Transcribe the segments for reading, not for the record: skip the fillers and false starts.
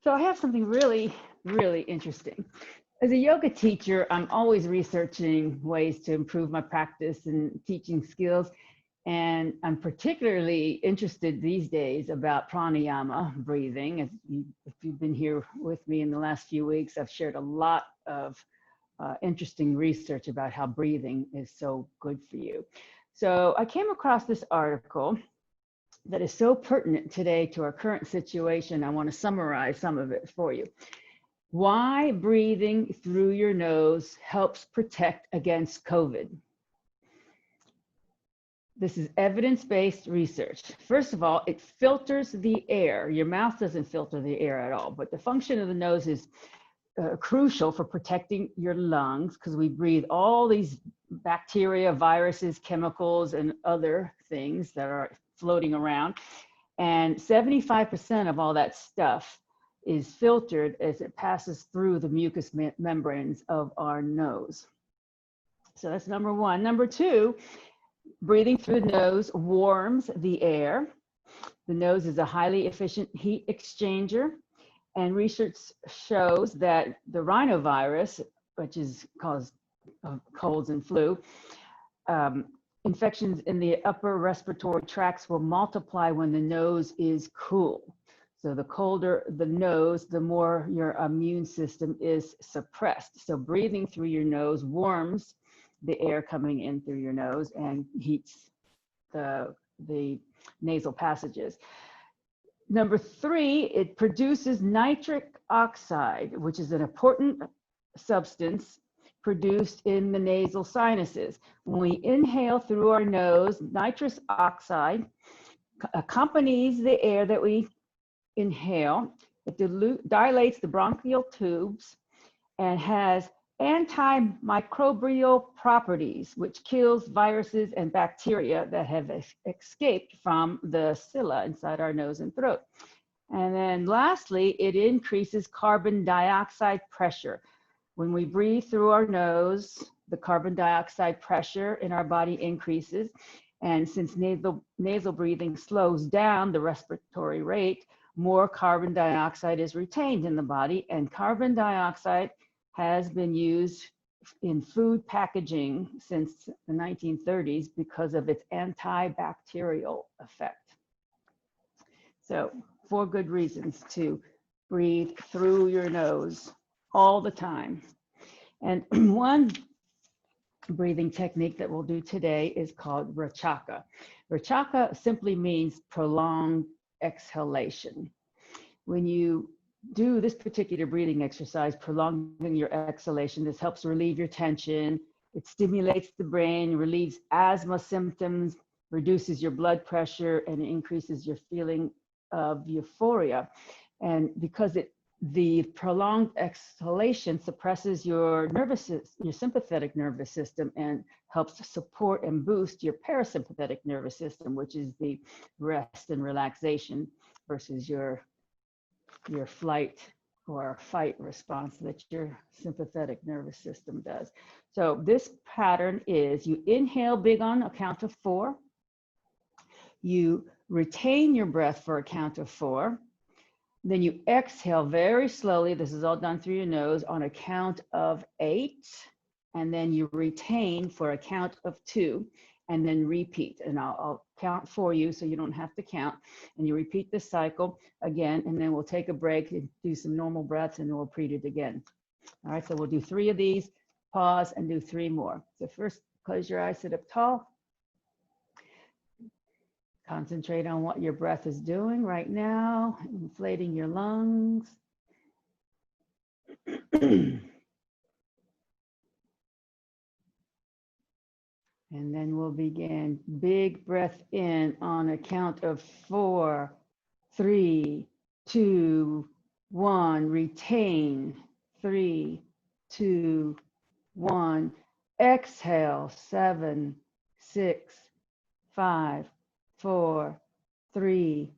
So I have something really, really interesting. As a yoga teacher, I'm always researching ways to improve my practice and teaching skills. And I'm particularly interested these days about pranayama, breathing. If you've been here with me in the last few weeks, I've shared a lot of interesting research about how breathing is so good for you. So I came across this article that is so pertinent today to our current situation. I want to summarize some of it for you. Why breathing through your nose helps protect against COVID. This is evidence-based research. First of all, it filters the air. Your mouth doesn't filter the air at all, but the function of the nose is crucial for protecting your lungs because we breathe all these bacteria, viruses, chemicals, and other things that are floating around. And 75% of all that stuff is filtered as it passes through the mucous membranes of our nose. So that's number one. Number two, breathing through the nose warms the air. The nose is a highly efficient heat exchanger. And research shows that the rhinovirus, which is caused colds and flu, infections in the upper respiratory tracts will multiply when the nose is cool. So the colder the nose, the more your immune system is suppressed. So breathing through your nose warms the air coming in through your nose and heats the nasal passages. Number three, it produces nitric oxide, which is an important substance produced in the nasal sinuses. When we inhale through our nose, nitrous oxide accompanies the air that we inhale. It dilates the bronchial tubes and has antimicrobial properties, which kills viruses and bacteria that have escaped from the cilia inside our nose and throat. And then lastly, it increases carbon dioxide pressure. When we breathe through our nose, the carbon dioxide pressure in our body increases. And since nasal breathing slows down the respiratory rate, more carbon dioxide is retained in the body, and carbon dioxide has been used in food packaging since the 1930s because of its antibacterial effect. So 4 good reasons to breathe through your nose all the time. And one breathing technique that we'll do today is called Rachaka. Rachaka simply means prolonged exhalation. When you do this particular breathing exercise, prolonging your exhalation, this helps relieve your tension. It stimulates the brain, relieves asthma symptoms, reduces your blood pressure, and increases your feeling of euphoria. And because the prolonged exhalation suppresses your sympathetic nervous system and helps support and boost your parasympathetic nervous system, which is the rest and relaxation versus your flight or fight response that your sympathetic nervous system does. So this pattern is you inhale big on a count of 4. You retain your breath for a count of 4. Then you exhale very slowly. This is all done through your nose on a count of 8. And then you retain for a count of 2. And then repeat. And I'll count for you so you don't have to count. And you repeat this cycle again, and then we'll take a break and do some normal breaths, and then we'll repeat it again. All right, so we'll do 3 of these, pause, and do 3 more. So first, close your eyes, sit up tall. Concentrate on what your breath is doing right now, inflating your lungs. And then we'll begin. Big breath in on a count of 4, 3, 2, 1. Retain. 3, 2, 1. Exhale. 7, 6, 5, 4, 3,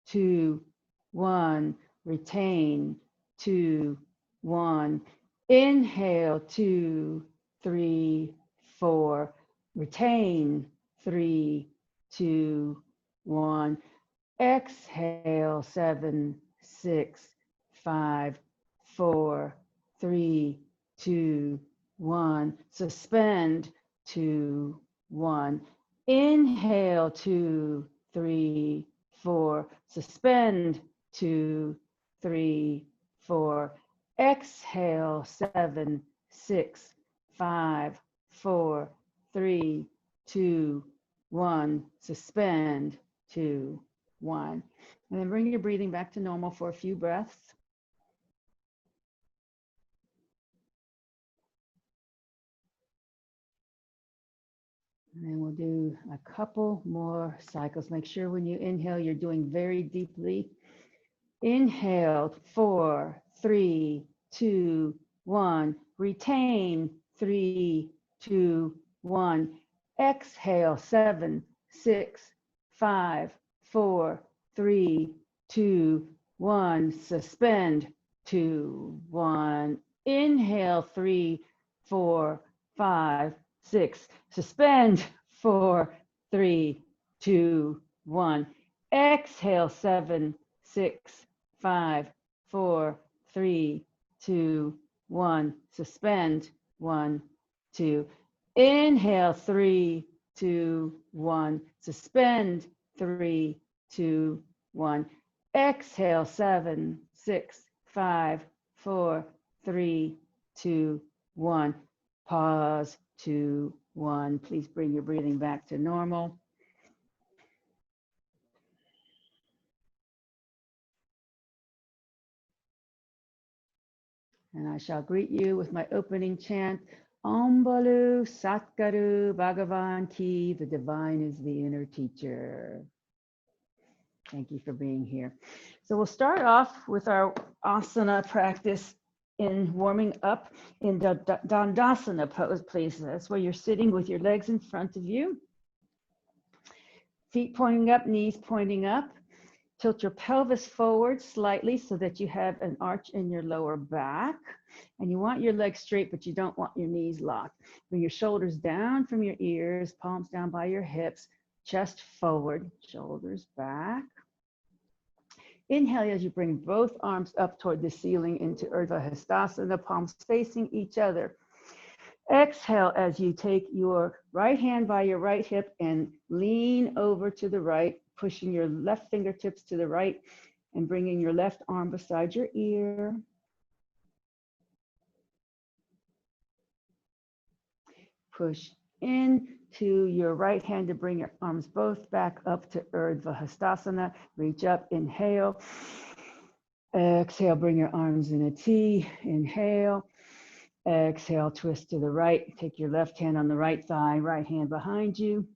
2, 1. Retain. 2, 1. Inhale. 2, 3, 4. Retain. 3, 2, 1. Exhale. 7, 6, 5, 4, 3, 2, 1. Suspend, 2, 1. Inhale, 2, 3, 4. Suspend, 2, 3, 4. Exhale, 7, 6, 5, 4, 3, 2, 1. Suspend, 2, 1. And then bring your breathing back to normal for a few breaths. And then we'll do a couple more cycles. Make sure when you inhale, you're doing very deeply. Inhale, 4, 3, 2, 1. Retain, 3, 2, 1. Exhale, 7, 6, 5, 4, 3, 2, 1. Suspend, 2, 1. Inhale, 3, 4, 5, 6. Suspend, 4, 3, 2, 1. Exhale, 7, 6, 5, 4, 3, 2, 1. Suspend, 1, 2. Inhale, 3, 2, 1. Suspend, 3, 2, 1. Exhale, 7, 6, 5, 4, 3, 2, 1. Pause, 2, 1. Please bring your breathing back to normal. And I shall greet you with my opening chant. Om Balu Satguru Bhagavan Ki, the divine is the inner teacher. Thank you for being here. So we'll start off with our asana practice in warming up in the Dandasana pose, please. That's where you're sitting with your legs in front of you. Feet pointing up, knees pointing up. Tilt your pelvis forward slightly so that you have an arch in your lower back. And you want your legs straight, but you don't want your knees locked. Bring your shoulders down from your ears, palms down by your hips, chest forward, shoulders back. Inhale as you bring both arms up toward the ceiling into Urdhva Hastasana, palms facing each other. Exhale as you take your right hand by your right hip and lean over to the right, pushing your left fingertips to the right and bringing your left arm beside your ear. Push into your right hand to bring your arms both back up to Urdhva Hastasana. Reach up, inhale. Exhale, bring your arms in a T. Inhale. Exhale, twist to the right. Take your left hand on the right thigh, right hand behind you.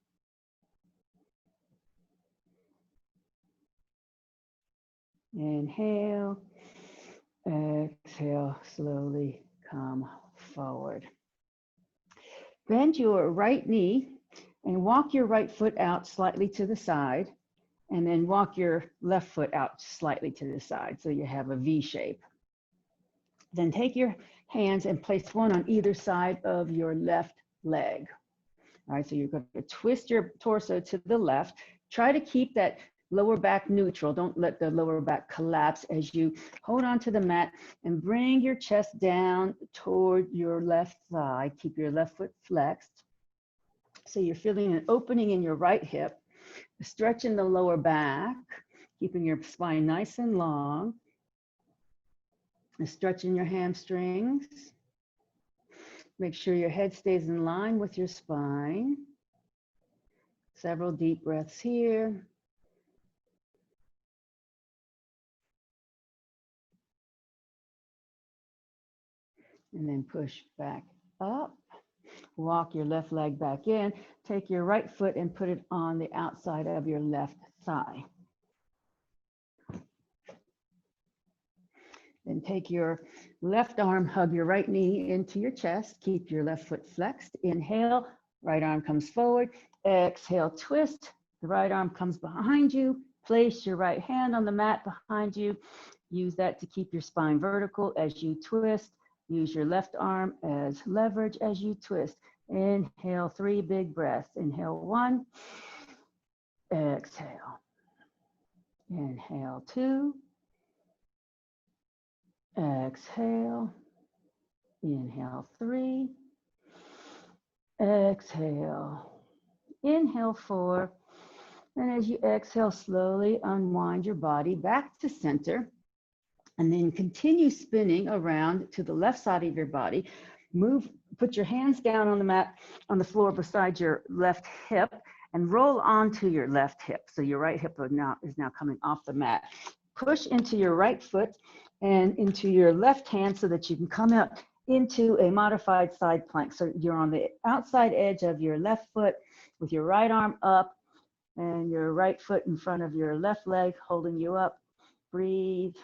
Inhale. Exhale, slowly come forward. Bend your right knee and walk your right foot out slightly to the side, and then walk your left foot out slightly to the side so you have a V shape. Then take your hands and place one on either side of your left leg. All right, so you're going to twist your torso to the left. Try to keep that lower back neutral. Don't let the lower back collapse as you hold on to the mat and bring your chest down toward your left thigh. Keep your left foot flexed. So you're feeling an opening in your right hip, a stretch in the lower back, keeping your spine nice and long, a stretch in your hamstrings. Make sure your head stays in line with your spine. Several deep breaths here. And then push back up. Walk your left leg back in. Take your right foot and put it on the outside of your left thigh. Then take your left arm, hug your right knee into your chest. Keep your left foot flexed. Inhale, right arm comes forward. Exhale, twist. The right arm comes behind you. Place your right hand on the mat behind you. Use that to keep your spine vertical as you twist. Use your left arm as leverage as you twist. Inhale, 3 big breaths. Inhale, 1. Exhale. Inhale, 2. Exhale. Inhale 3. Exhale. Inhale 4. And as you exhale, slowly unwind your body back to center. And then continue spinning around to the left side of your body. Put your hands down on the mat, on the floor beside your left hip, and roll onto your left hip. So your right hip is now coming off the mat. Push into your right foot and into your left hand so that you can come out into a modified side plank. So you're on the outside edge of your left foot with your right arm up and your right foot in front of your left leg holding you up. Breathe.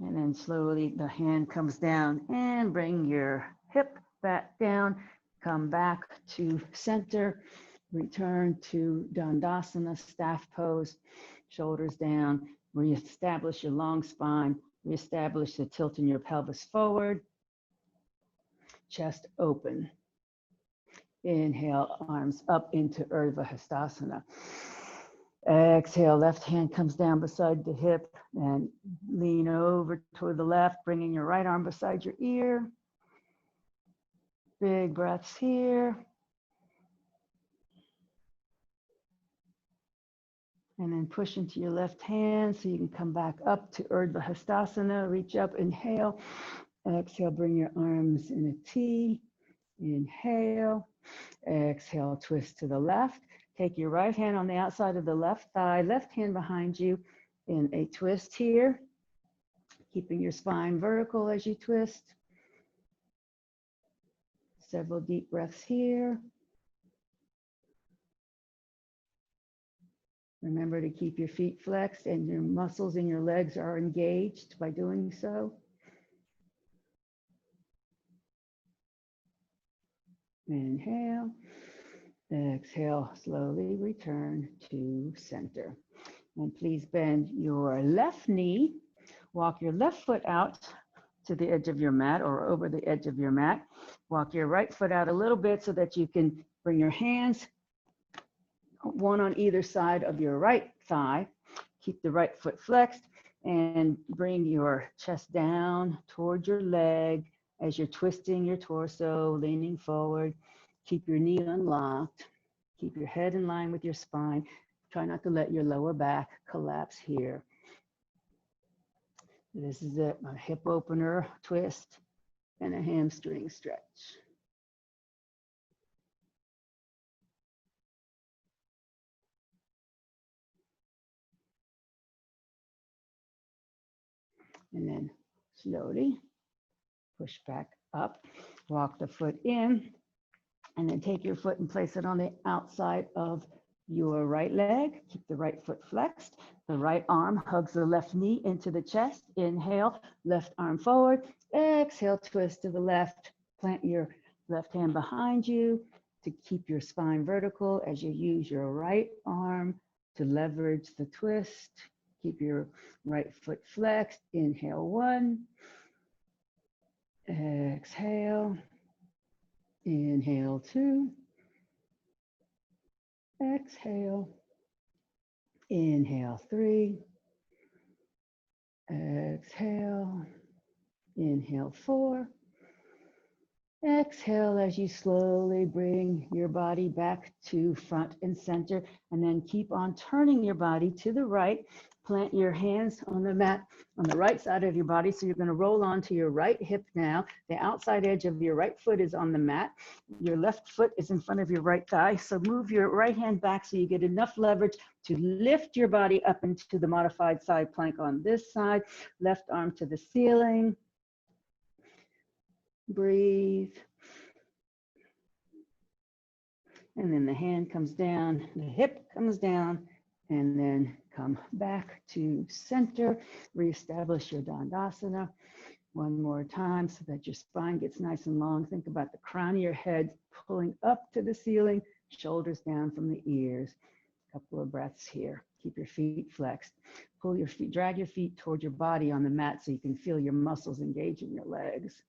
And then slowly the hand comes down and bring your hip back down. Come back to center. Return to Dandasana, staff pose. Shoulders down. Reestablish your long spine. Reestablish the tilt in your pelvis forward. Chest open. Inhale, arms up into Urdhva Hastasana. Exhale, left hand comes down beside the hip and lean over toward the left, bringing your right arm beside your ear. Big breaths here. And then push into your left hand so you can come back up to Urdhva Hastasana. Reach up, inhale. Exhale, bring your arms in a T. Inhale. Exhale, twist to the left. Take your right hand on the outside of the left thigh, left hand behind you in a twist here. Keeping your spine vertical as you twist. Several deep breaths here. Remember to keep your feet flexed and your muscles in your legs are engaged by doing so. Inhale. Exhale, slowly return to center. And please bend your left knee. Walk your left foot out to the edge of your mat or over the edge of your mat. Walk your right foot out a little bit so that you can bring your hands one on either side of your right thigh. Keep the right foot flexed and bring your chest down toward your leg as you're twisting your torso, leaning forward. Keep your knee unlocked. Keep your head in line with your spine. Try not to let your lower back collapse here. This is it, a hip opener twist and a hamstring stretch. And then slowly push back up, walk the foot in, and then take your foot and place it on the outside of your right leg. Keep the right foot flexed. The right arm hugs the left knee into the chest. Inhale, left arm forward. Exhale, twist to the left. Plant your left hand behind you to keep your spine vertical as you use your right arm to leverage the twist. Keep your right foot flexed. Inhale 1. Exhale. Inhale 2. Exhale. Inhale 3. Exhale. Inhale 4. Exhale as you slowly bring your body back to front and center, and then keep on turning your body to the right. Plant your hands on the mat on the right side of your body. So you're going to roll onto your right hip now. The outside edge of your right foot is on the mat. Your left foot is in front of your right thigh. So move your right hand back so you get enough leverage to lift your body up into the modified side plank on this side. Left arm to the ceiling. Breathe. And then the hand comes down, the hip comes down, and then come back to center. Reestablish your Dandasana. One more time so that your spine gets nice and long. Think about the crown of your head pulling up to the ceiling, shoulders down from the ears. A couple of breaths here. Keep your feet flexed. Pull your feet, drag your feet toward your body on the mat so you can feel your muscles engage in your legs.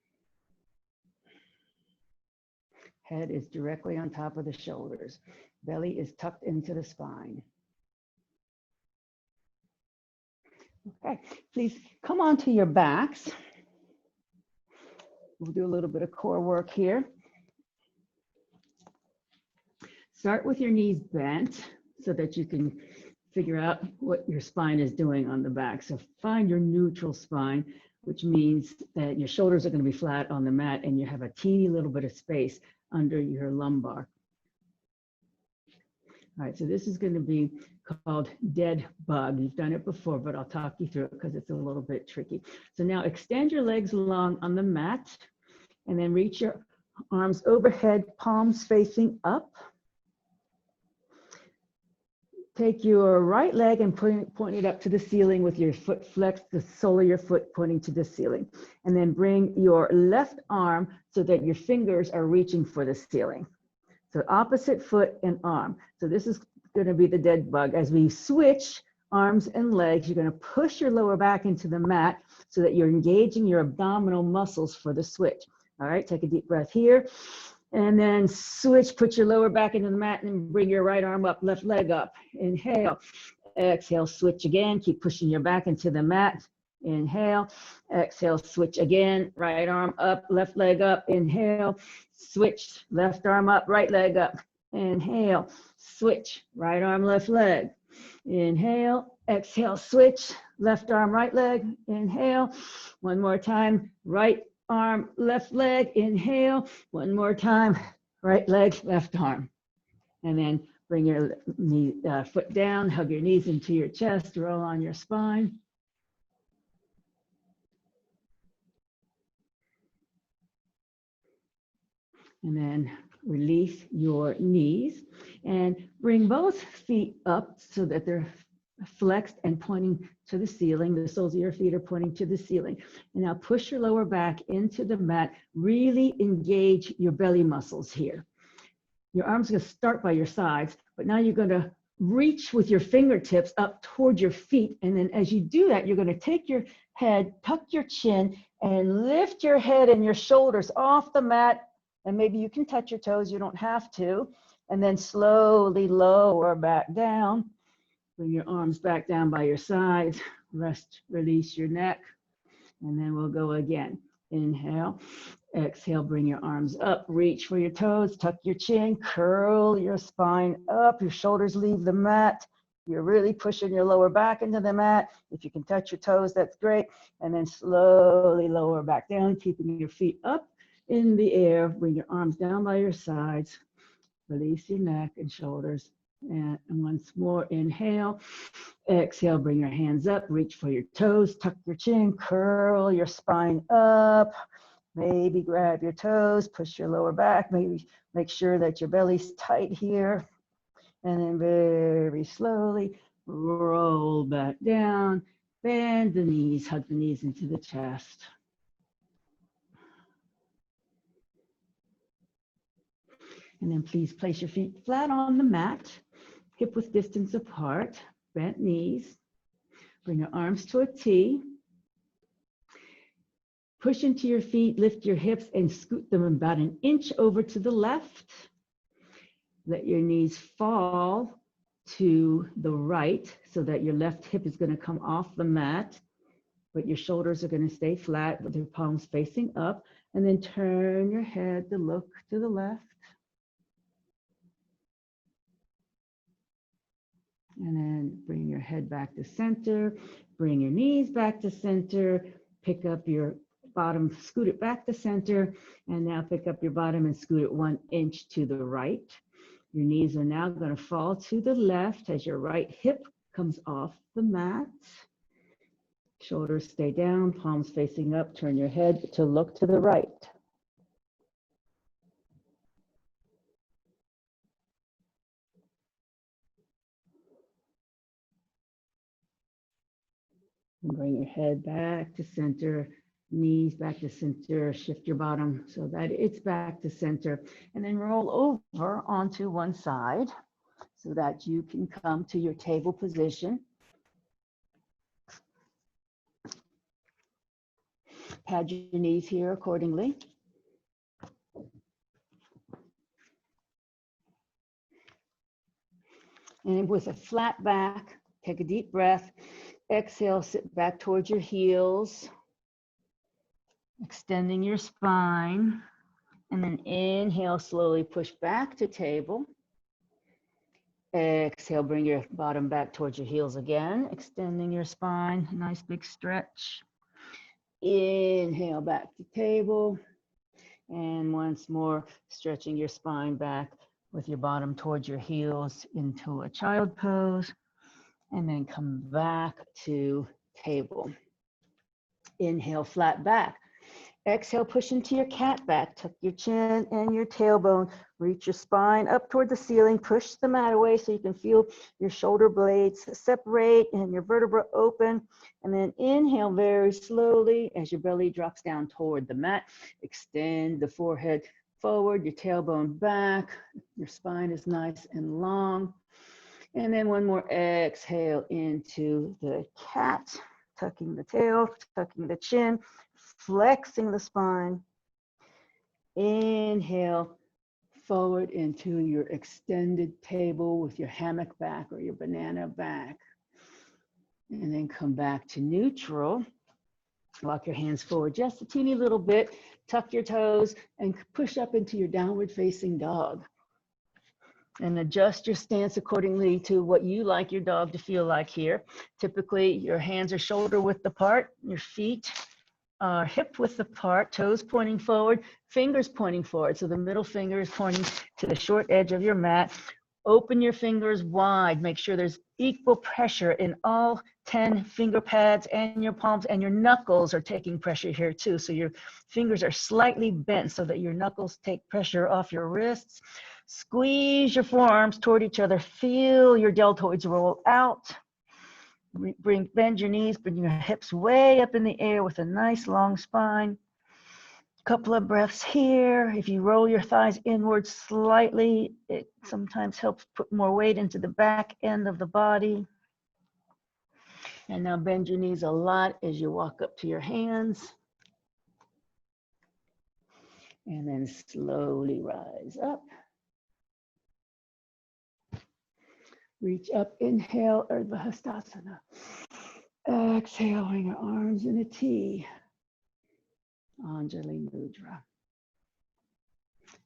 Head is directly on top of the shoulders. Belly is tucked into the spine. Okay, please come onto your backs. We'll do a little bit of core work here. Start with your knees bent so that you can figure out what your spine is doing on the back. So find your neutral spine, which means that your shoulders are going to be flat on the mat and you have a teeny little bit of space under your lumbar. All right, so this is going to be called dead bug. You've done it before, but I'll talk you through it because it's a little bit tricky. So now extend your legs long on the mat and then reach your arms overhead, palms facing up. Take your right leg and point it up to the ceiling with your foot flexed, the sole of your foot pointing to the ceiling. And then bring your left arm so that your fingers are reaching for the ceiling. So opposite foot and arm. So this is going to be the dead bug. As we switch arms and legs, you're going to push your lower back into the mat so that you're engaging your abdominal muscles for the switch. All right, take a deep breath here. And then switch, put your lower back into the mat and bring your right arm up, left leg up. Inhale, exhale, switch again. Keep pushing your back into the mat. Inhale, exhale, switch again. Right arm up, left leg up. Inhale, switch, left arm up, right leg up. Inhale, switch, right arm, left leg. Inhale, exhale, switch, left arm, right leg. Inhale, one more time, right arm, left leg, inhale, one more time, right leg, left arm. And then bring your knee, foot down, hug your knees into your chest, roll on your spine. And then release your knees and bring both feet up so that they're flexed and pointing to the ceiling. The soles of your feet are pointing to the ceiling. And now push your lower back into the mat. Really engage your belly muscles here. Your arms are going to start by your sides, but now you're going to reach with your fingertips up toward your feet. And then as you do that, you're going to take your head, tuck your chin, and lift your head and your shoulders off the mat. And maybe you can touch your toes, you don't have to. And then slowly lower back down. Bring your arms back down by your sides. Rest, release your neck. And then we'll go again. Inhale, exhale, bring your arms up, reach for your toes, tuck your chin, curl your spine up, your shoulders leave the mat. You're really pushing your lower back into the mat. If you can touch your toes, that's great. And then slowly lower back down, keeping your feet up in the air. Bring your arms down by your sides. Release your neck and shoulders. And once more, inhale, exhale, bring your hands up, reach for your toes, tuck your chin, curl your spine up, maybe grab your toes, push your lower back, maybe make sure that your belly's tight here, and then very slowly roll back down, bend the knees, hug the knees into the chest. And then please place your feet flat on the mat, hip width distance apart, bent knees. Bring your arms to a T. Push into your feet, lift your hips and scoot them about an inch over to the left. Let your knees fall to the right so that your left hip is going to come off the mat, but your shoulders are going to stay flat with your palms facing up. And then turn your head to look to the left. And then bring your head back to center, bring your knees back to center, pick up your bottom, scoot it back to center, and now pick up your bottom and scoot it 1 inch to the right. Your knees are now going to fall to the left as your right hip comes off the mat. Shoulders stay down, palms facing up, turn your head to look to the right. And bring your head back to center, knees back to center, shift your bottom so that it's back to center, and then roll over onto one side so that you can come to your table position. Pad your knees here accordingly. And with a flat back, take a deep breath. Exhale, sit back towards your heels, extending your spine. And then inhale, slowly push back to table. Exhale, bring your bottom back towards your heels again, extending your spine, nice big stretch. Inhale, back to table. And once more, stretching your spine back with your bottom towards your heels into a child pose. And then come back to table. Inhale, flat back. Exhale, push into your cat back. Tuck your chin and your tailbone. Reach your spine up toward the ceiling. Push the mat away so you can feel your shoulder blades separate and your vertebra open. And then inhale very slowly as your belly drops down toward the mat. Extend the forehead forward, your tailbone back. Your spine is nice and long. And then one more exhale into the cat. Tucking the tail, tucking the chin, flexing the spine. Inhale forward into your extended table with your hammock back or your banana back. And then come back to neutral. Walk your hands forward just a teeny little bit. Tuck your toes and push up into your downward facing dog. And adjust your stance accordingly to what you like your dog to feel like here. Typically, your hands are shoulder width apart, your feet are hip width apart, toes pointing forward, fingers pointing forward. So the middle finger is pointing to the short edge of your mat. Open your fingers wide. Make sure there's equal pressure in all 10 finger pads and your palms, and your knuckles are taking pressure here too. So your fingers are slightly bent so that your knuckles take pressure off your wrists. Squeeze your forearms toward each other. Feel your deltoids roll out. Bend your knees, bring your hips way up in the air with a nice long spine. Couple of breaths here. If you roll your thighs inward slightly, it sometimes helps put more weight into the back end of the body. And now bend your knees a lot as you walk up to your hands. And then slowly rise up. Reach up, inhale, Urdhva Hastasana. Exhale, bring your arms in a T. Anjali Mudra.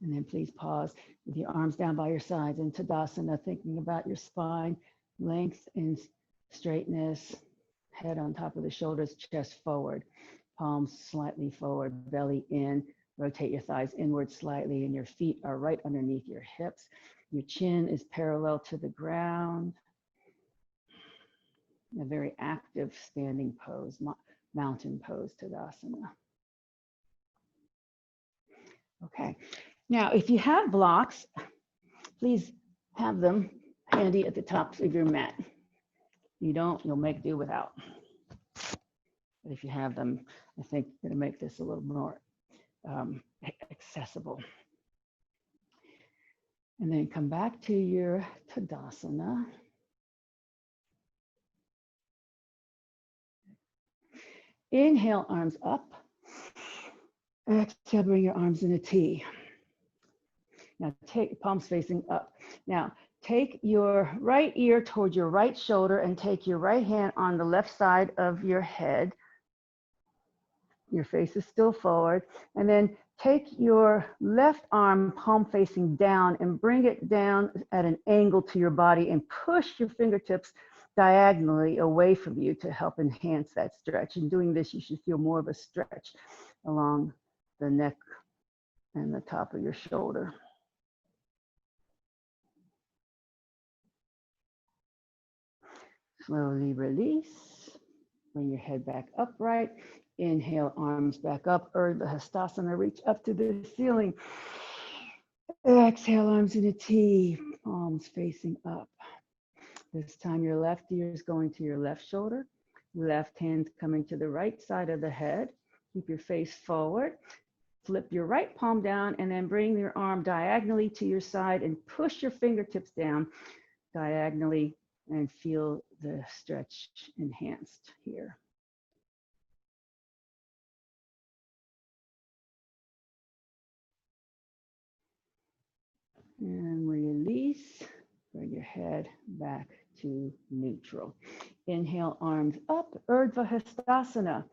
And then please pause with your arms down by your sides in Tadasana, thinking about your spine, length and straightness, head on top of the shoulders, chest forward, palms slightly forward, belly in. Rotate your thighs inward slightly, and your feet are right underneath your hips. Your chin is parallel to the ground. A very active standing pose, mountain pose, Tadasana. Okay, now if you have blocks, please have them handy at the tops of your mat. If you don't, you'll make do without. But if you have them, I think it'll make this a little more accessible. And then come back to your Tadasana. Inhale, arms up. Exhale, bring your arms in a T. Now take palms facing up. Now take your right ear toward your right shoulder and take your right hand on the left side of your head. Your face is still forward. And then take your left arm palm facing down and bring it down at an angle to your body and push your fingertips diagonally away from you to help enhance that stretch. In doing this, you should feel more of a stretch along the neck and the top of your shoulder. Slowly release. Bring your head back upright. Inhale, arms back up. Urdhva Hastasana, reach up to the ceiling. Exhale, arms in a T, palms facing up. This time your left ear is going to your left shoulder. Left hand coming to the right side of the head. Keep your face forward. Flip your right palm down and then bring your arm diagonally to your side and push your fingertips down diagonally and feel the stretch enhanced here. And release. Bring your head back to neutral. Inhale, arms up, Urdhva Hastasana.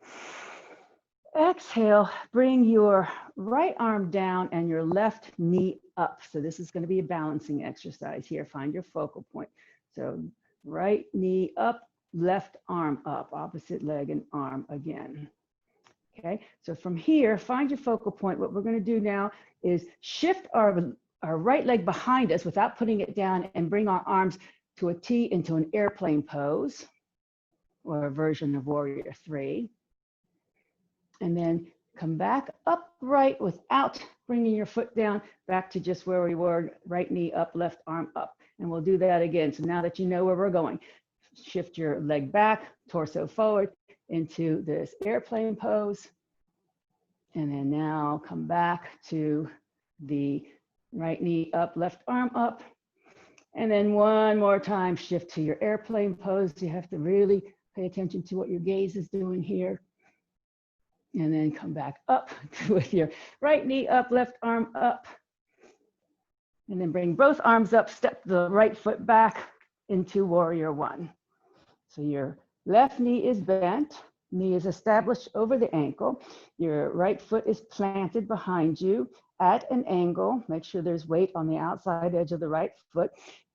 Exhale, bring your right arm down and your left knee up. So this is going to be a balancing exercise here. Find your focal point. So right knee up, left arm up, opposite leg and arm again. Okay, so from here, find your focal point. What we're going to do now is shift our right leg behind us without putting it down and bring our arms to a T into an airplane pose or a version of Warrior 3. And then come back upright without bringing your foot down, back to just where we were, right knee up, left arm up. And we'll do that again. So now that you know where we're going, shift your leg back, torso forward into this airplane pose. And then now come back to the right knee up, left arm up. And then one more time, shift to your airplane pose. You have to really pay attention to what your gaze is doing here. And then come back up with your right knee up, left arm up. And then bring both arms up, step the right foot back into Warrior 1. So your left knee is bent, knee is established over the ankle. Your right foot is planted behind you at an angle. Make sure there's weight on the outside edge of the right foot.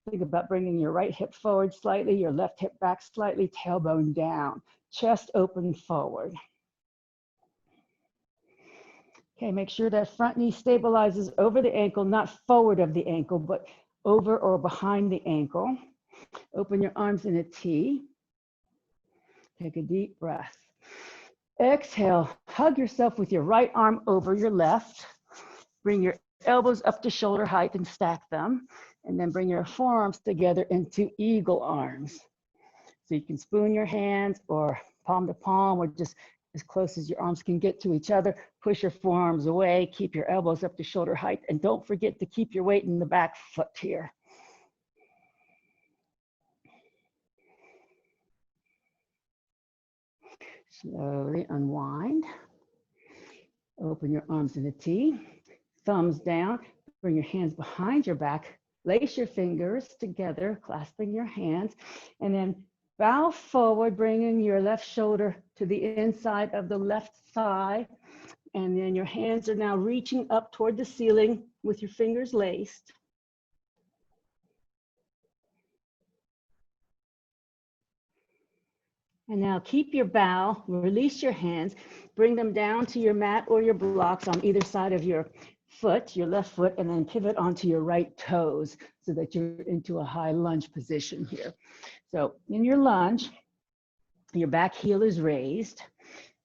Think about bringing your right hip forward slightly, your left hip back slightly, tailbone down, chest open forward. Okay, make sure that front knee stabilizes over the ankle, not forward of the ankle, but over or behind the ankle. Open your arms in a T. Take a deep breath. Exhale, hug yourself with your right arm over your left. Bring your elbows up to shoulder height and stack them. And then bring your forearms together into eagle arms. So you can spoon your hands or palm to palm or just as close as your arms can get to each other. Push your forearms away, keep your elbows up to shoulder height, and don't forget to keep your weight in the back foot here. Slowly unwind. Open your arms in a T, thumbs down, bring your hands behind your back, lace your fingers together, clasping your hands, and then bow forward, bringing your left shoulder to the inside of the left thigh. And then your hands are now reaching up toward the ceiling with your fingers laced. And now keep your bow, release your hands, bring them down to your mat or your blocks on either side of your foot, your left foot, and then pivot onto your right toes so that you're into a high lunge position here. So in your lunge, your back heel is raised.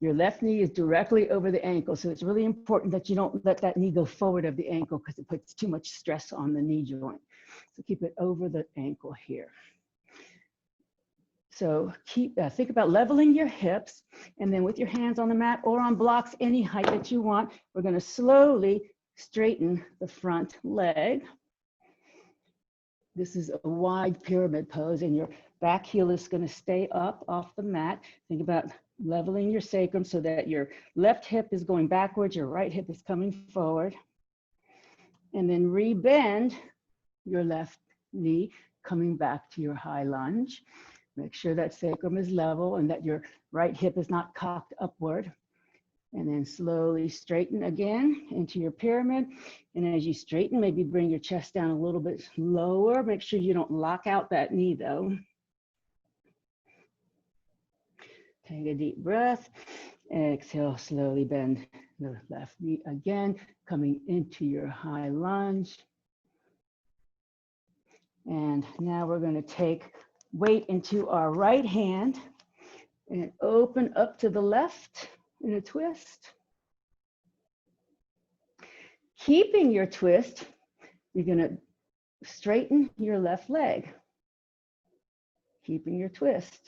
Your left knee is directly over the ankle. So it's really important that you don't let that knee go forward of the ankle because it puts too much stress on the knee joint. So keep it over the ankle here. So think about leveling your hips, and then with your hands on the mat or on blocks, any height that you want, we're going to slowly straighten the front leg. This is a wide pyramid pose, and your back heel is going to stay up off the mat. Think about leveling your sacrum so that your left hip is going backwards, your right hip is coming forward. And then rebend your left knee, coming back to your high lunge. Make sure that sacrum is level and that your right hip is not cocked upward. And then slowly straighten again into your pyramid. And as you straighten, maybe bring your chest down a little bit lower. Make sure you don't lock out that knee though. Take a deep breath. Exhale, slowly bend the left knee again, coming into your high lunge. And now we're going to take weight into our right hand and open up to the left in a twist. Keeping your twist, you're going to straighten your left leg, keeping your twist.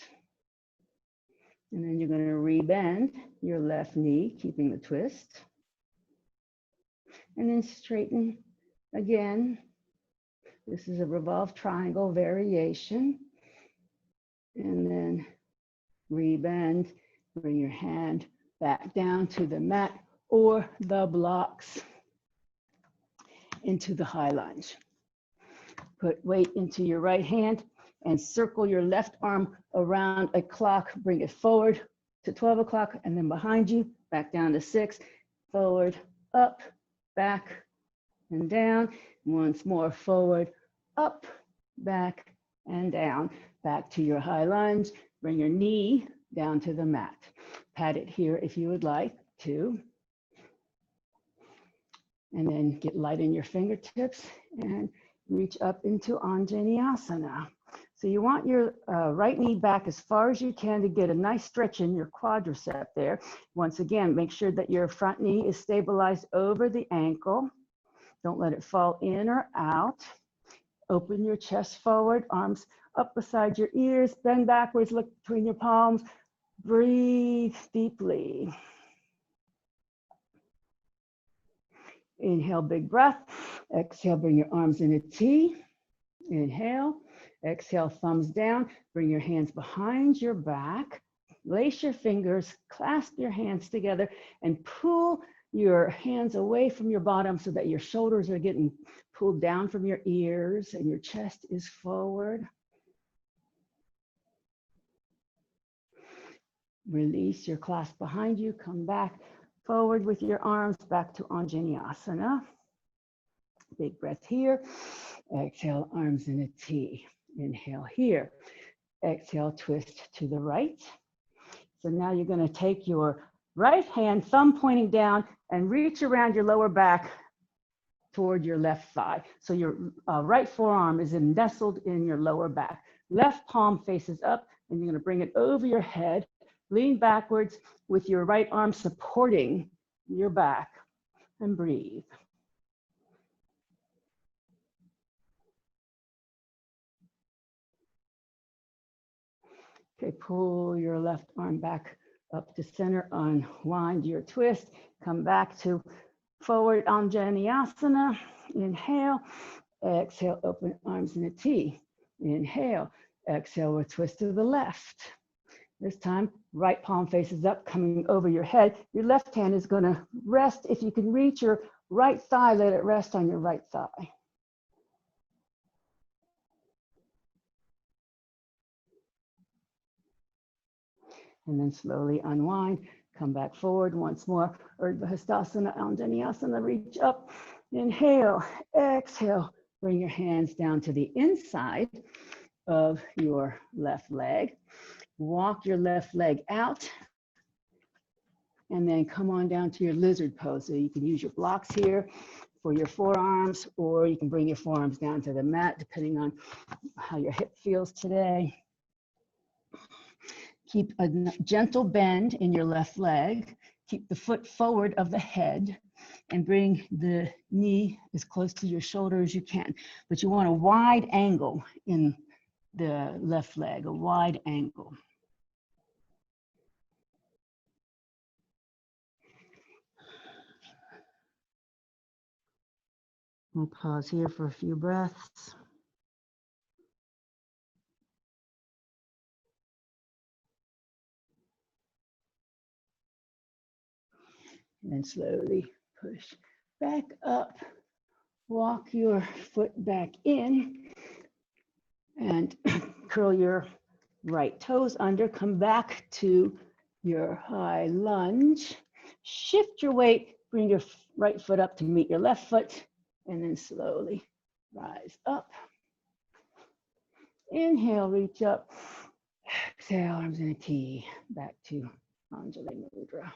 And then you're going to rebend your left knee, keeping the twist. And then straighten again. This is a revolved triangle variation. And then rebend, bring your hand back down to the mat or the blocks into the high lunge. Put weight into your right hand and circle your left arm around a clock. Bring it forward to 12 o'clock and then behind you, back down to 6, forward, up, back, and down. Once more, forward, up, back, and down. Back to your high lunge. Bring your knee down to the mat. Pat it here if you would like to. And then get light in your fingertips and reach up into Anjaneyasana. So you want your right knee back as far as you can to get a nice stretch in your quadricep there. Once again, make sure that your front knee is stabilized over the ankle. Don't let it fall in or out. Open your chest forward, arms up beside your ears, bend backwards, look between your palms. Breathe deeply. Inhale, big breath. Exhale, bring your arms in a T. Inhale. Exhale, thumbs down. Bring your hands behind your back. Lace your fingers, clasp your hands together, and pull your hands away from your bottom so that your shoulders are getting pulled down from your ears and your chest is forward. Release your clasp behind you. Come back forward with your arms back to Anjaneyasana. Big breath here. Exhale, arms in a T. Inhale here. Exhale, twist to the right. So now you're going to take your right hand, thumb pointing down, and reach around your lower back toward your left thigh. So your right forearm is nestled in your lower back. Left palm faces up, and you're going to bring it over your head. Lean backwards with your right arm supporting your back, and breathe. Okay, pull your left arm back up to center, unwind your twist, come back to forward Anjaneyasana. Inhale, exhale, open arms in a T. Inhale, exhale, we'll twist to the left. This time, right palm faces up, coming over your head. Your left hand is gonna rest. If you can reach your right thigh, let it rest on your right thigh. And then slowly unwind, come back forward once more. Urdhva Hastasana, Anjaneyasana, reach up. Inhale, exhale, bring your hands down to the inside of your left leg. Walk your left leg out. And then come on down to your lizard pose. So you can use your blocks here for your forearms, or you can bring your forearms down to the mat, depending on how your hip feels today. Keep a gentle bend in your left leg. Keep the foot forward of the head and bring the knee as close to your shoulder as you can. But you want a wide angle in the left leg, a wide angle. We'll pause here for a few breaths. And then slowly push back up. Walk your foot back in and curl your right toes under. Come back to your high lunge. Shift your weight. Bring your right foot up to meet your left foot. And then slowly rise up. Inhale, reach up. Exhale, arms in a T. Back to Anjali Mudra.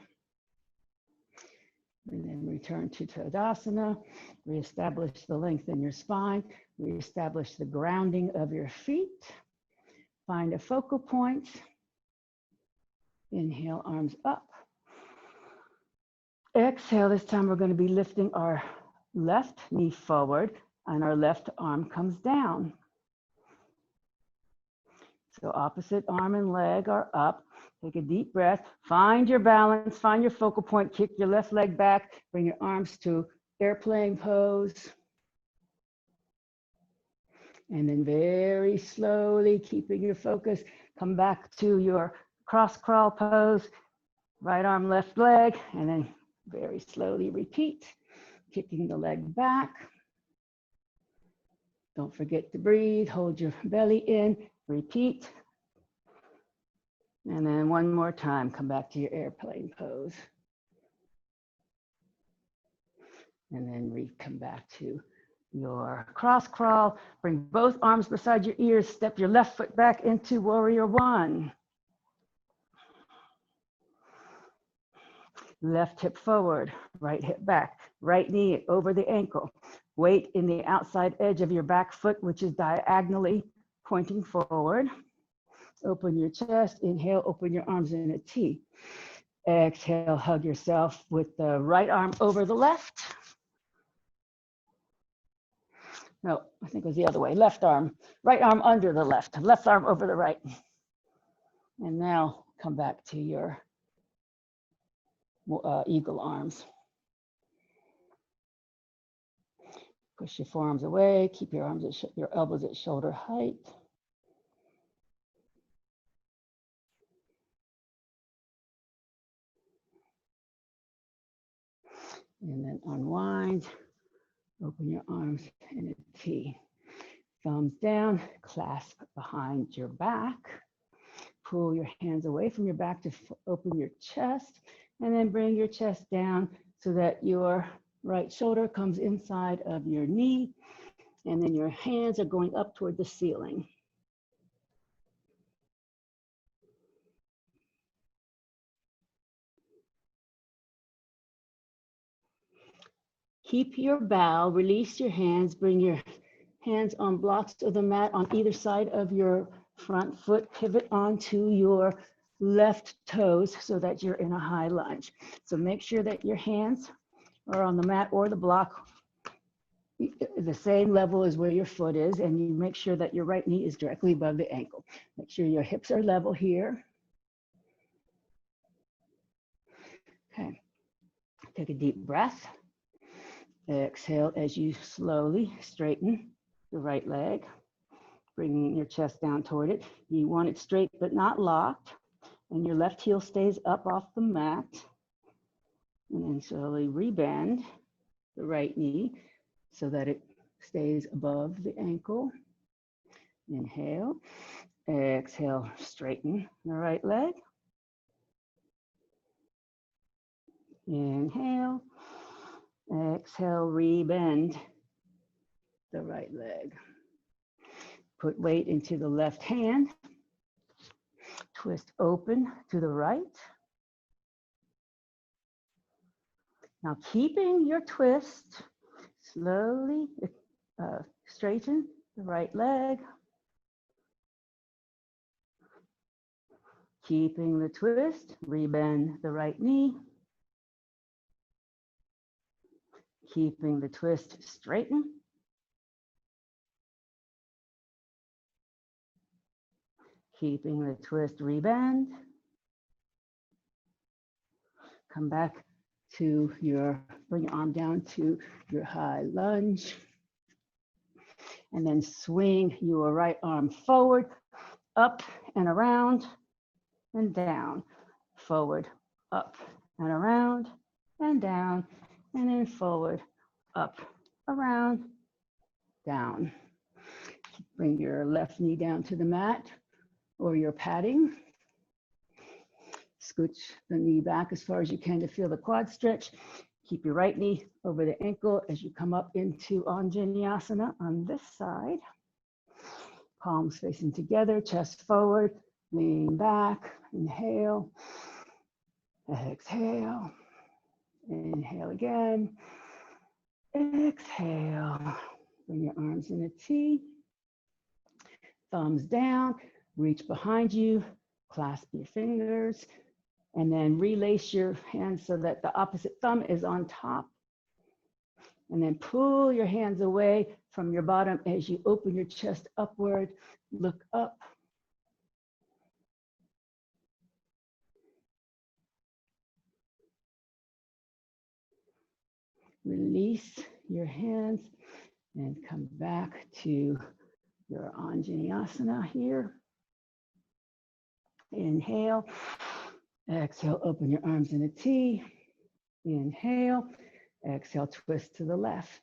And then return to Tadasana. Reestablish the length in your spine. Reestablish the grounding of your feet. Find a focal point. Inhale, arms up. Exhale, this time we're going to be lifting our left knee forward and our left arm comes down. So opposite arm and leg are up. Take a deep breath, find your balance, find your focal point, kick your left leg back, bring your arms to airplane pose. And then very slowly, keeping your focus, come back to your cross crawl pose, right arm, left leg, and then very slowly repeat, kicking the leg back. Don't forget to breathe, hold your belly in, repeat. And then one more time, come back to your airplane pose. And then come back to your cross crawl. Bring both arms beside your ears, step your left foot back into warrior one. Left hip forward, right hip back, right knee over the ankle. Weight in the outside edge of your back foot, which is diagonally pointing forward. Open your chest, inhale, open your arms in a T. Exhale, hug yourself with the right arm over the left. No, I think it was the other way. Left arm, right arm under the left arm over the right. And now come back to your eagle arms. Push your forearms away, keep your arms at your elbows at shoulder height. And then unwind, open your arms in a T. Thumbs down, clasp behind your back. Pull your hands away from your back to open your chest, and then bring your chest down so that your right shoulder comes inside of your knee, and then your hands are going up toward the ceiling. Keep your bow, release your hands, bring your hands on blocks of the mat on either side of your front foot, pivot onto your left toes so that you're in a high lunge. So make sure that your hands are on the mat or the block the same level as where your foot is, and you make sure that your right knee is directly above the ankle. Make sure your hips are level here. Okay, take a deep breath. Exhale as you slowly straighten the right leg, bringing your chest down toward it. You want it straight but not locked, and your left heel stays up off the mat. And then slowly rebend the right knee so that it stays above the ankle. Inhale, exhale, straighten the right leg. Inhale, exhale, rebend the right leg. Put weight into the left hand. Twist open to the right. Now keeping your twist, slowly straighten the right leg. Keeping the twist, rebend the right knee. Keeping the twist straighten. Keeping the twist, rebend. Come back to bring your arm down to your high lunge. And then swing your right arm forward, up and around and down. Forward, up and around and down. And then forward, up, around, down. Bring your left knee down to the mat or your padding. Scooch the knee back as far as you can to feel the quad stretch. Keep your right knee over the ankle as you come up into Anjaneyasana on this side. Palms facing together, chest forward, lean back, inhale, exhale, inhale again, exhale. Bring your arms in a T, thumbs down, reach behind you, clasp your fingers, and then relace your hands so that the opposite thumb is on top. And then pull your hands away from your bottom as you open your chest upward, look up. Release your hands and come back to your Anjaneyasana here. Inhale, exhale, open your arms in a T. Inhale, exhale, twist to the left.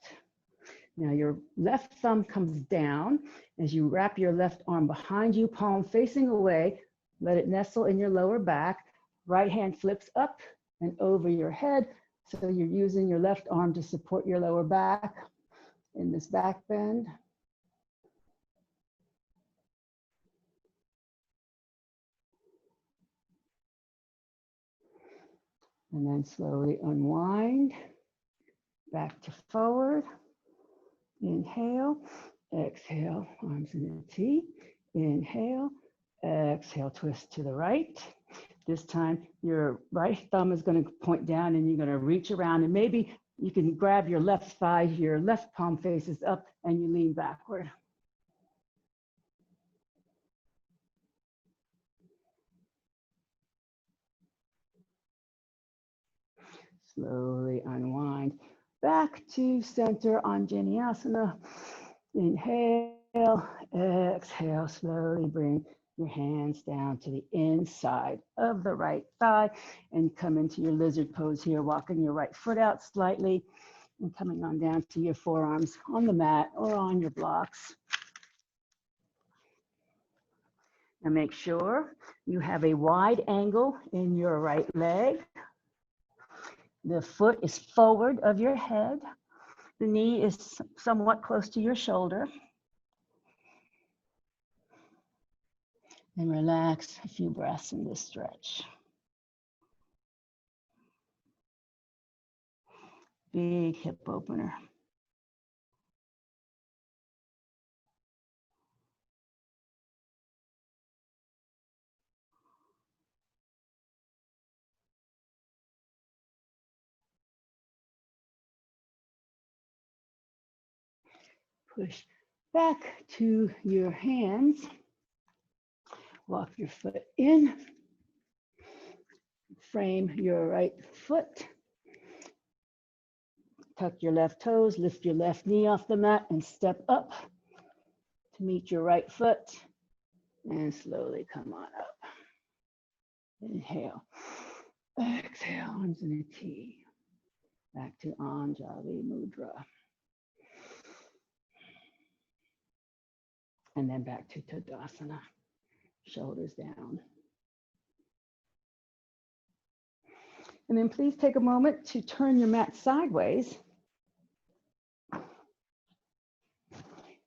Now your left thumb comes down as you wrap your left arm behind you, palm facing away. Let it nestle in your lower back. Right hand flips up and over your head. So you're using your left arm to support your lower back in this back bend. And then slowly unwind, back to forward. Inhale, exhale, arms in a T. Inhale, exhale, twist to the right. This time your right thumb is going to point down and you're going to reach around, and maybe you can grab your left thigh, your left palm faces up, and you lean backward. Slowly unwind back to center Anjaneyasana. Inhale, exhale, slowly bring your hands down to the inside of the right thigh and come into your lizard pose here, walking your right foot out slightly and coming on down to your forearms on the mat or on your blocks. Now make sure you have a wide angle in your right leg. The foot is forward of your head. The knee is somewhat close to your shoulder. And relax a few breaths in this stretch. Big hip opener. Push back to your hands. Walk your foot in. Frame your right foot. Tuck your left toes, lift your left knee off the mat and step up to meet your right foot. And slowly come on up. Inhale. Exhale, arms in a T. Back to Anjali Mudra. And then back to Tadasana. Shoulders down. And then please take a moment to turn your mat sideways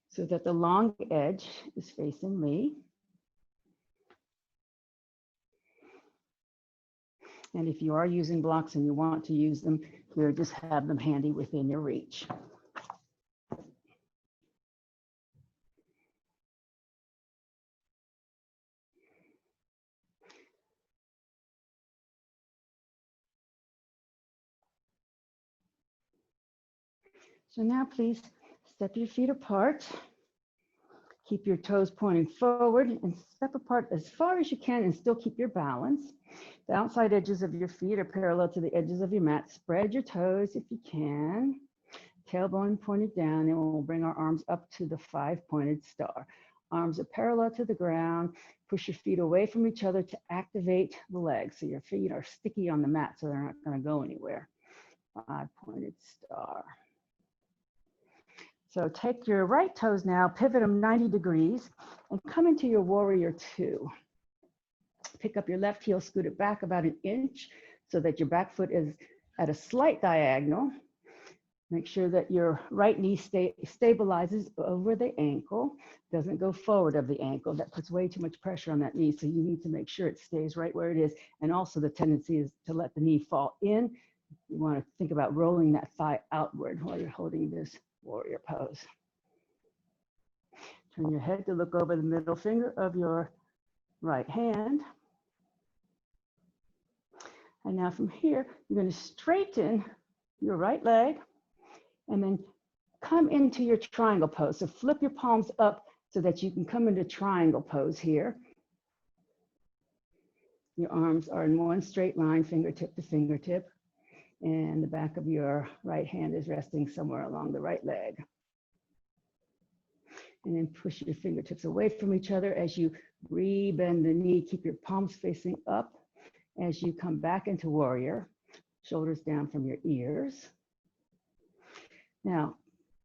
so that the long edge is facing me. And if you are using blocks and you want to use them here, just have them handy within your reach. So now please step your feet apart. Keep your toes pointing forward and step apart as far as you can and still keep your balance. The outside edges of your feet are parallel to the edges of your mat. Spread your toes if you can. Tailbone pointed down, and we'll bring our arms up to the 5-pointed star. Arms are parallel to the ground. Push your feet away from each other to activate the legs. So your feet are sticky on the mat, so they're not going to go anywhere. 5-pointed star. So take your right toes now, pivot them 90 degrees, and come into your warrior 2. Pick up your left heel, scoot it back about 1 inch so that your back foot is at a slight diagonal. Make sure that your right knee stabilizes over the ankle, doesn't go forward of the ankle. That puts way too much pressure on that knee, so you need to make sure it stays right where it is. And also the tendency is to let the knee fall in. You want to think about rolling that thigh outward while you're holding this warrior pose. Turn your head to look over the middle finger of your right hand. And now from here, you're going to straighten your right leg and then come into your triangle pose. So flip your palms up so that you can come into triangle pose here. Your arms are in one straight line, fingertip to fingertip. And the back of your right hand is resting somewhere along the right leg. And then push your fingertips away from each other as you re-bend the knee. Keep your palms facing up as you come back into warrior. Shoulders down from your ears. Now,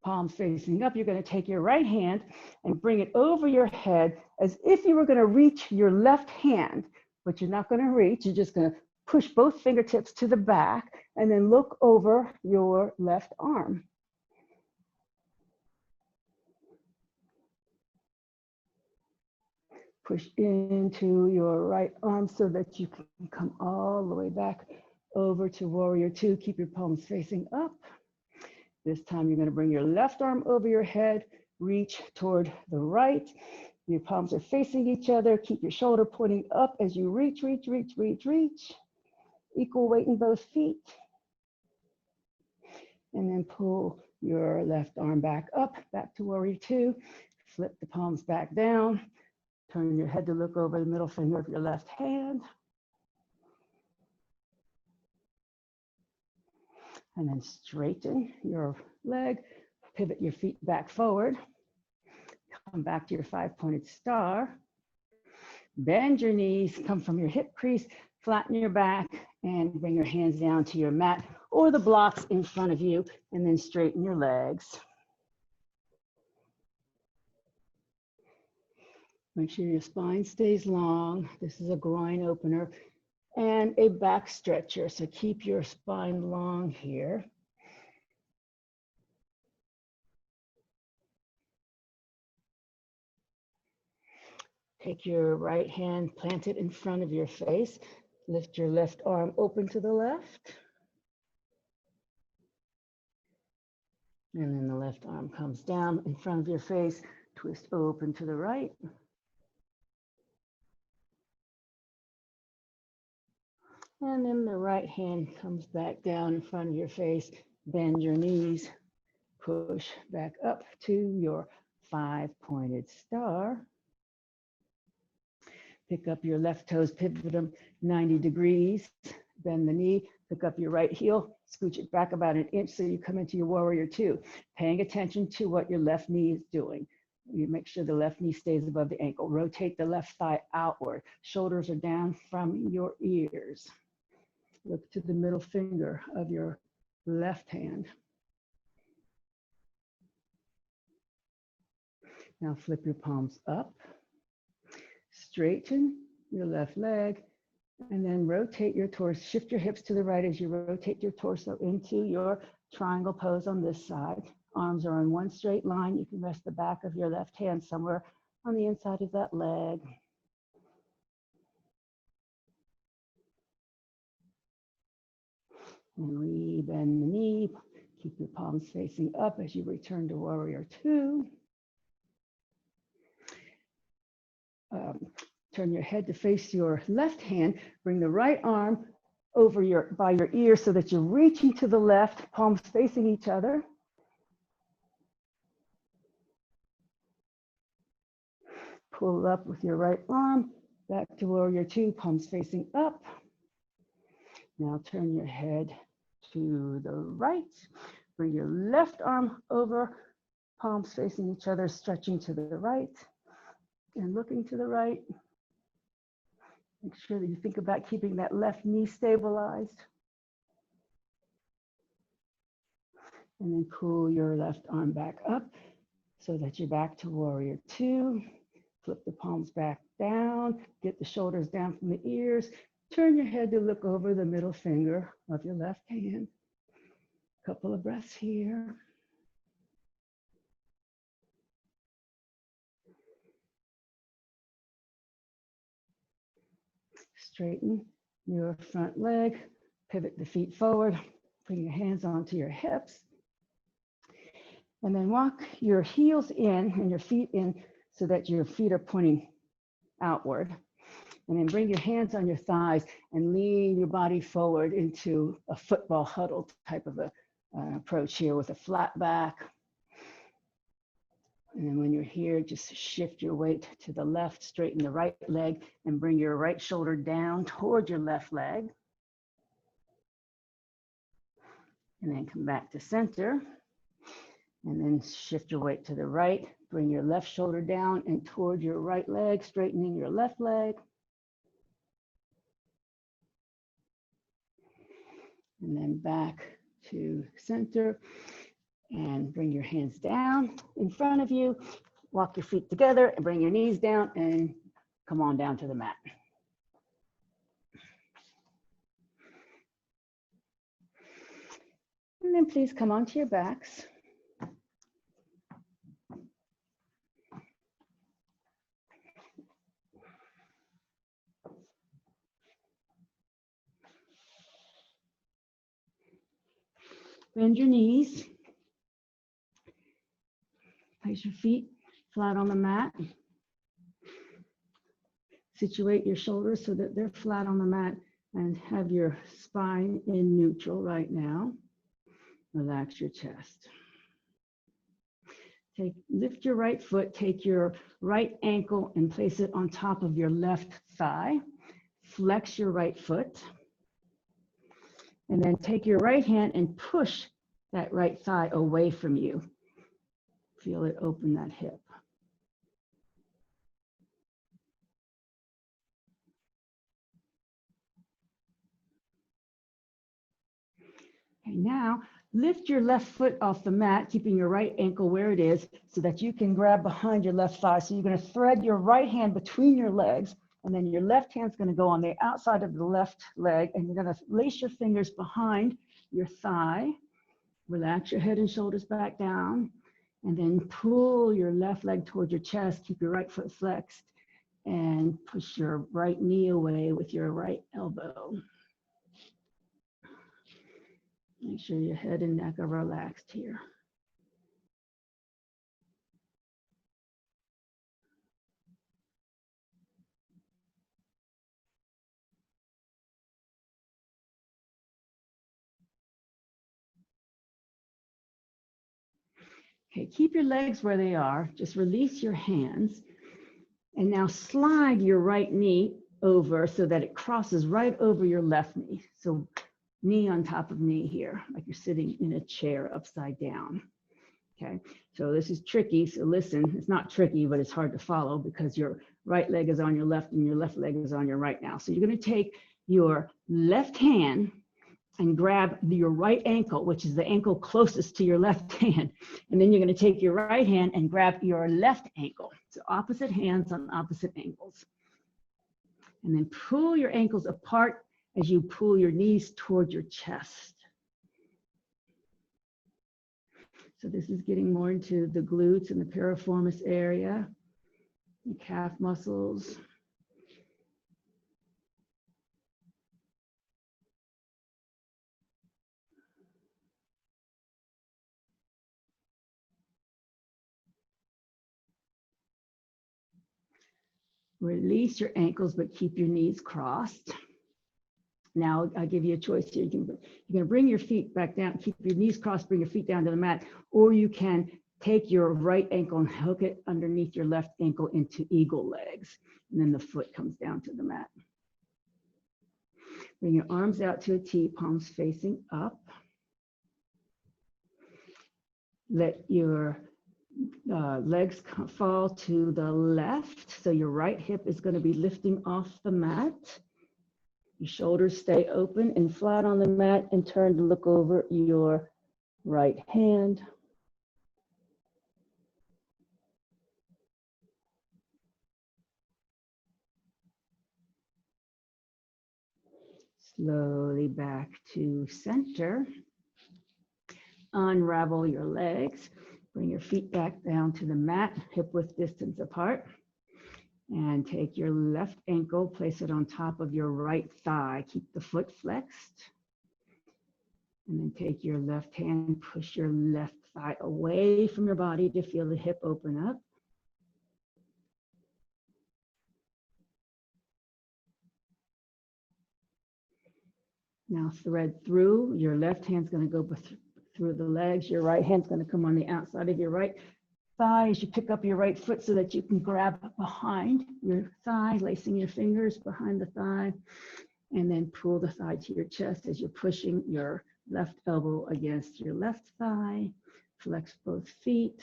palms facing up. You're going to take your right hand and bring it over your head as if you were going to reach your left hand, but you're not going to reach. You're just going to push both fingertips to the back and then look over your left arm. Push into your right arm so that you can come all the way back over to warrior two. Keep your palms facing up. This time you're going to bring your left arm over your head, reach toward the right. Your palms are facing each other. Keep your shoulder pointing up as you reach, reach, reach, reach, reach. Equal weight in both feet. And then pull your left arm back up, back to warrior two. Flip the palms back down. Turn your head to look over the middle finger of your left hand. And then straighten your leg, pivot your feet back forward. Come back to your 5-pointed star. Bend your knees, come from your hip crease, flatten your back, and bring your hands down to your mat or the blocks in front of you, and then straighten your legs. Make sure your spine stays long. This is a groin opener and a back stretcher, so keep your spine long here. Take your right hand, plant it in front of your face. Lift your left arm open to the left. And then the left arm comes down in front of your face, twist open to the right. And then the right hand comes back down in front of your face, bend your knees, push back up to your 5-pointed star. Pick up your left toes, pivot them 90 degrees, bend the knee, pick up your right heel, scooch it back about an inch so you come into your warrior two, paying attention to what your left knee is doing. You make sure the left knee stays above the ankle. Rotate the left thigh outward. Shoulders are down from your ears. Look to the middle finger of your left hand. Now flip your palms up. Straighten your left leg, and then rotate your torso. Shift your hips to the right as you rotate your torso into your triangle pose on this side. Arms are on one straight line. You can rest the back of your left hand somewhere on the inside of that leg. And re-bend the knee. Keep your palms facing up as you return to warrior two. Turn your head to face your left hand. Bring the right arm over by your ear so that you're reaching to the left, palms facing each other. Pull up with your right arm, back to warrior two, palms facing up. Now turn your head to the right. Bring your left arm over, palms facing each other, stretching to the right and looking to the right. Make sure that you think about keeping that left knee stabilized. And then pull your left arm back up so that you're back to warrior two. Flip the palms back down, get the shoulders down from the ears. Turn your head to look over the middle finger of your left hand. Couple of breaths here. Straighten your front leg, pivot the feet forward, bring your hands onto your hips, and then walk your heels in and your feet in so that your feet are pointing outward. And then bring your hands on your thighs and lean your body forward into a football huddle type of approach here with a flat back. And then when you're here, just shift your weight to the left, straighten the right leg, and bring your right shoulder down toward your left leg. And then come back to center. And then shift your weight to the right, bring your left shoulder down and toward your right leg, straightening your left leg. And then back to center. And bring your hands down in front of you. Walk your feet together and bring your knees down and come on down to the mat. And then please come onto your backs. Bend your knees. Place your feet flat on the mat. Situate your shoulders so that they're flat on the mat and have your spine in neutral right now. Relax your chest. Lift your right foot, take your right ankle and place it on top of your left thigh. Flex your right foot. And then take your right hand and push that right thigh away from you. Feel it open that hip. Okay, now lift your left foot off the mat, keeping your right ankle where it is so that you can grab behind your left thigh. So you're going to thread your right hand between your legs, and then your left hand's going to go on the outside of the left leg, and you're going to lace your fingers behind your thigh. Relax your head and shoulders back down, and then pull your left leg toward your chest. Keep your right foot flexed, and push your right knee away with your right elbow. Make sure your head and neck are relaxed here. Okay, keep your legs where they are. Just release your hands. And now slide your right knee over so that it crosses right over your left knee. So knee on top of knee here, like you're sitting in a chair upside down. Okay, so this is tricky. So listen, it's not tricky, but it's hard to follow because your right leg is on your left and your left leg is on your right now. So you're going to take your left hand and grab your right ankle, which is the ankle closest to your left hand. And then you're going to take your right hand and grab your left ankle. So opposite hands on opposite ankles. And then pull your ankles apart as you pull your knees toward your chest. So this is getting more into the glutes and the piriformis area, the calf muscles. Release your ankles, but keep your knees crossed. Now I'll give you a choice here. You're going to bring your feet back down, keep your knees crossed, bring your feet down to the mat, or you can take your right ankle and hook it underneath your left ankle into eagle legs. And then the foot comes down to the mat. Bring your arms out to a T, palms facing up. Let your legs fall to the left. So your right hip is going to be lifting off the mat. Your shoulders stay open and flat on the mat, and turn to look over your right hand. Slowly back to center. Unravel your legs. Bring your feet back down to the mat, hip width distance apart. And take your left ankle, place it on top of your right thigh. Keep the foot flexed. And then take your left hand, push your left thigh away from your body to feel the hip open up. Now thread through. Your left hand's going to go through the legs. Your right hand's going to come on the outside of your right thigh as you pick up your right foot so that you can grab behind your thigh, lacing your fingers behind the thigh, and then pull the thigh to your chest as you're pushing your left elbow against your left thigh. Flex both feet.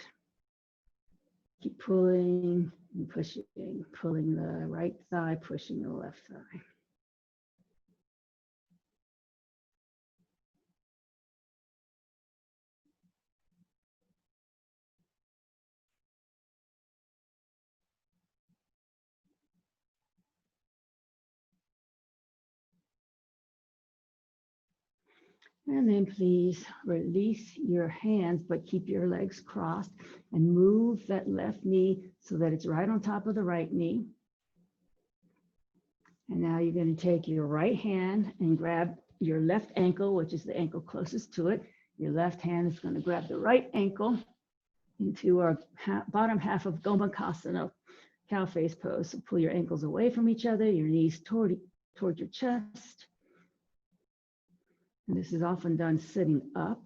Keep pulling and pushing, pulling the right thigh, pushing the left thigh. And then please release your hands, but keep your legs crossed and move that left knee so that it's right on top of the right knee. And now you're going to take your right hand and grab your left ankle, which is the ankle closest to it. Your left hand is going to grab the right ankle into our bottom half of Gomukhasana, cow face pose. So pull your ankles away from each other, your knees toward your chest. And this is often done sitting up.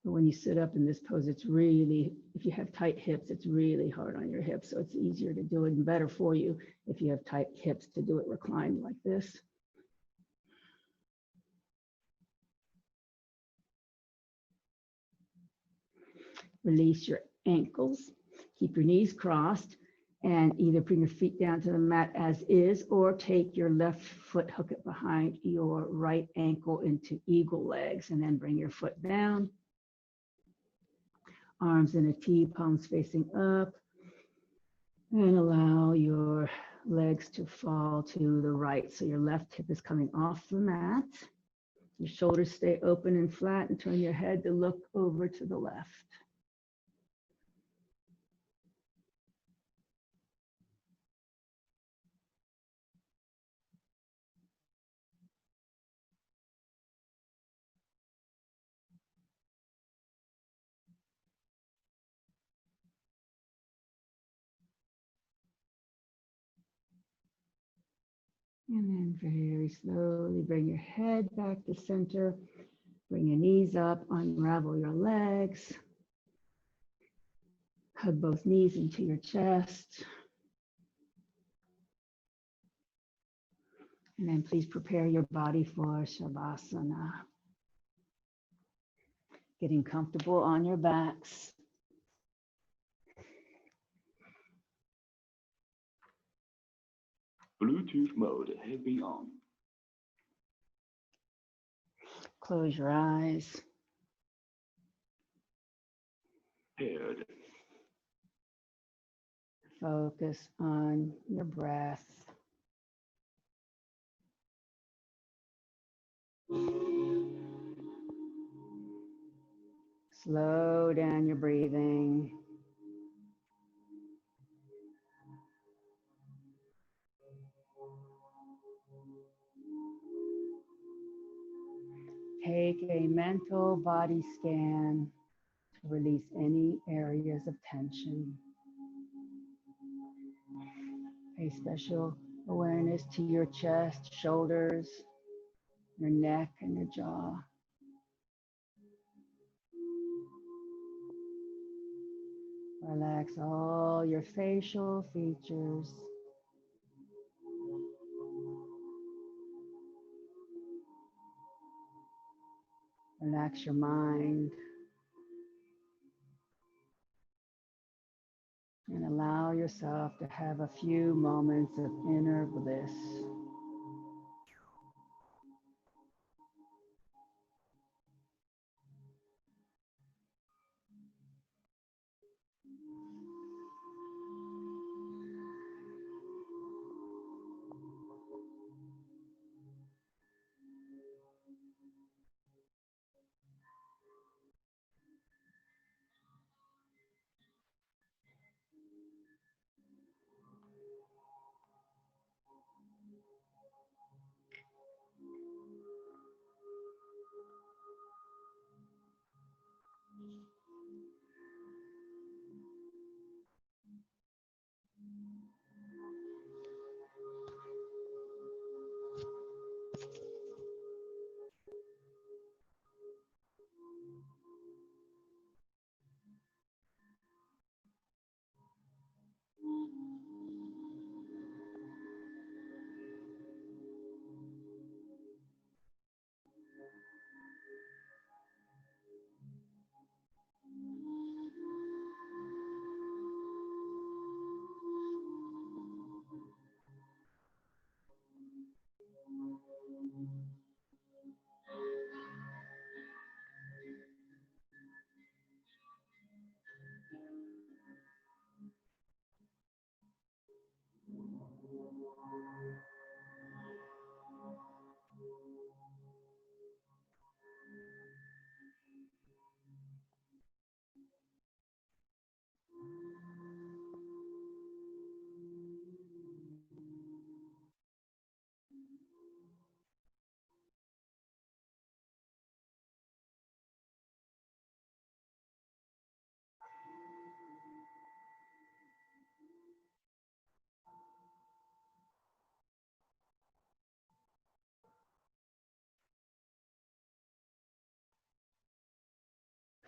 But when you sit up in this pose, it's really, if you have tight hips, it's really hard on your hips. So it's easier to do it and better for you if you have tight hips to do it reclined like this. Release your ankles, keep your knees crossed, and either bring your feet down to the mat as is, or take your left foot, hook it behind your right ankle into eagle legs, and then bring your foot down. Arms in a T, palms facing up, and allow your legs to fall to the right. So your left hip is coming off the mat. Your shoulders stay open and flat, and turn your head to look over to the left. And then very slowly bring your head back to center. Bring your knees up, unravel your legs. Hug both knees into your chest. And then please prepare your body for Shavasana. Getting comfortable on your backs. Bluetooth mode heavy on. Close your eyes. Head. Focus on your breath. Slow down your breathing. Take a mental body scan to release any areas of tension. Pay special awareness to your chest, shoulders, your neck, and your jaw. Relax all your facial features. Relax your mind. And allow yourself to have a few moments of inner bliss.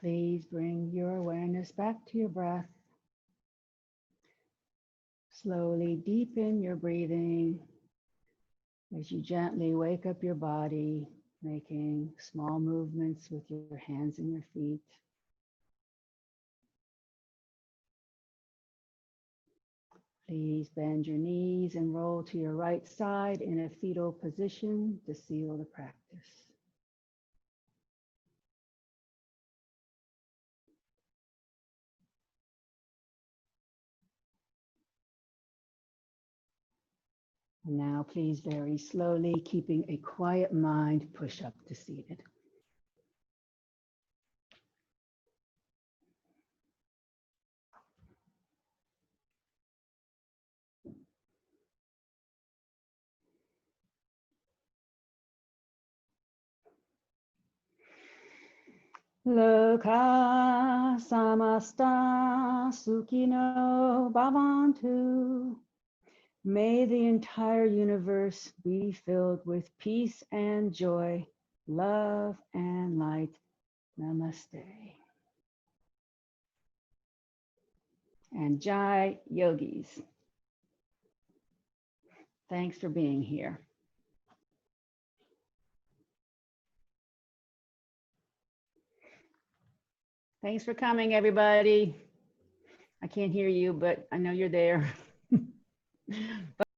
Please bring your awareness back to your breath. Slowly deepen your breathing as you gently wake up your body, making small movements with your hands and your feet. Please bend your knees and roll to your right side in a fetal position to seal the practice. Now, please very slowly, keeping a quiet mind, push up to seated. Loka samasta sukhino bhavantu. May the entire universe be filled with peace and joy, love and light. Namaste. And Jai Yogis. Thanks for being here. Thanks for coming, everybody. I can't hear you, but I know you're there.